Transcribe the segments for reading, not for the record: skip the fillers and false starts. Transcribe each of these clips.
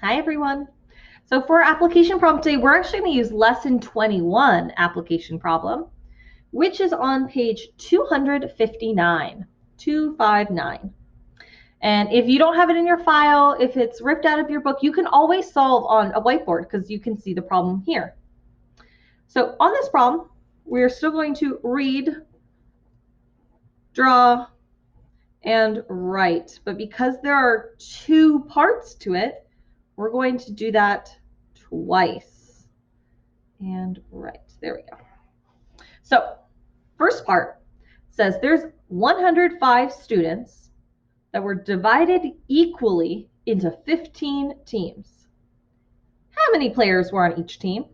Hi, everyone. So for application problem today, we're actually going to use lesson 21 application problem, which is on page 259, 259. And if you don't have it in your file, if it's ripped out of your book, you can always solve on a whiteboard because you can see the problem here. So on this problem, we're still going to read, draw, and write. But because there are two parts to it, we're going to do that twice. And right, there we go. So first part says there's 105 students that were divided equally into 15 teams. How many players were on each team?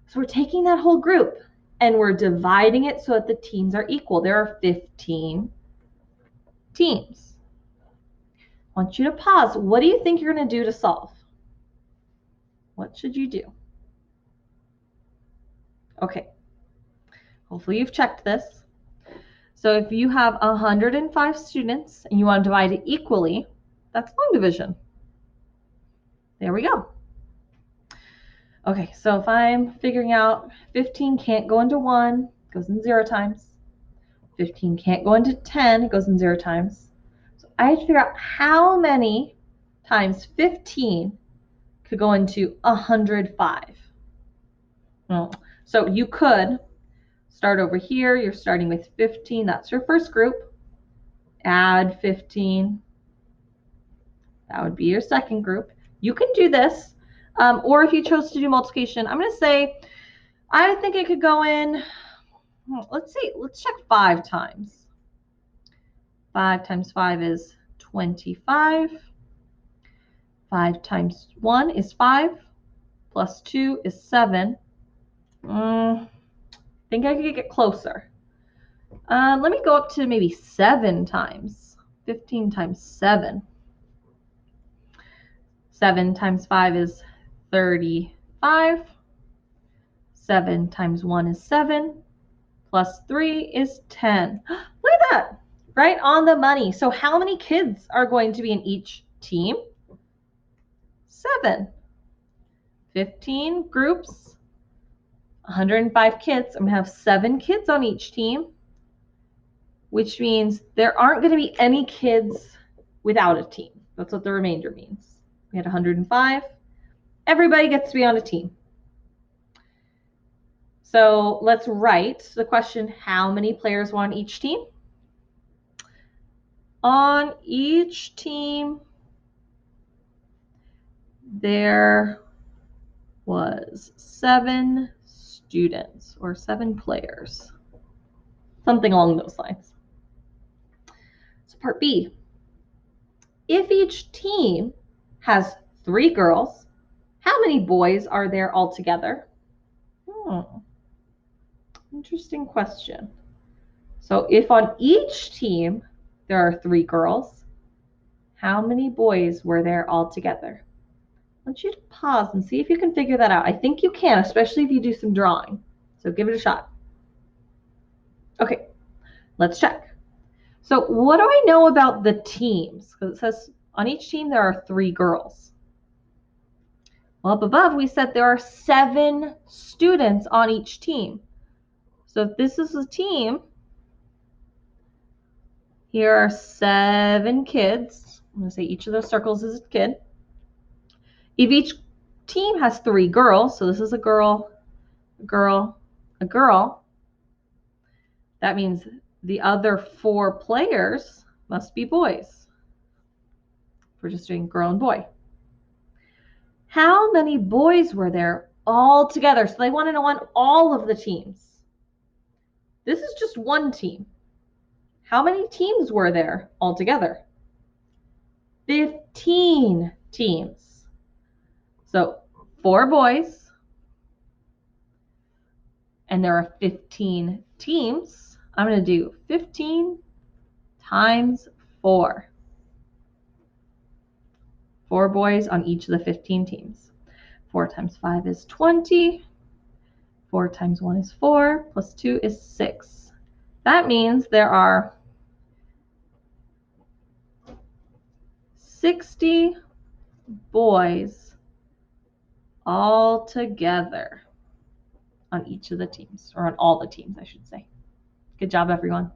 So we're taking that whole group and we're dividing it so that the teams are equal. There are 15 teams. I want you to pause. What do you think you're going to do to solve? What should you do? Okay, hopefully you've checked this. So if you have 105 students and you want to divide it equally, that's long division. There we go. Okay, so if I'm figuring out 15 can't go into 1, it goes in 0 times. 15 can't go into 10, it goes in 0 times. So I have to figure out how many times 15 could go into 105. So you could start over here. You're starting with 15. That's your first group. Add 15. That would be your second group. You can do this, or if you chose to do multiplication, I'm going to say, I think it could go in, let's check 5 times. 5 times 5 is 25. 5 times 1 is 5, plus 2 is 7. I think I could get closer. Let me go up to maybe 7 times. 15 times 7. 7 times 5 is 35. 7 times 1 is 7. Plus 3 is 10. Look at that. Right on the money. So how many kids are going to be in each team? 7. 15 groups, 105 kids. I'm going to have 7 kids on each team, which means there aren't going to be any kids without a team. That's what the remainder means. We had 105. Everybody gets to be on a team. So let's write the question, how many players were on each team? On each team, there was 7 students or 7 players, something along those lines. So part B, if each team has 3 girls, how many boys are there altogether? Interesting question. So if on each team there are 3 girls, how many boys were there altogether? I want you to pause and see if you can figure that out. I think you can, especially if you do some drawing. So give it a shot. Okay, let's check. So what do I know about the teams? Because it says on each team there are 3 girls. Well, up above we said there are 7 students on each team. So if this is a team, here are 7 kids. I'm going to say each of those circles is a kid. If each team has 3 girls, so this is a girl, a girl, a girl, that means the other 4 players must be boys. We're just doing girl and boy. How many boys were there all together? So they want to know on all of the teams. This is just one team. How many teams were there altogether? 15 teams. So 4 boys, and there are 15 teams. I'm going to do 15 times 4. 4 boys on each of the 15 teams. 4 times 5 is 20. 4 times 1 is 4, plus 2 is 6. That means there are 60 boys all together on each of the teams, or on all the teams, I should say. Good job, everyone.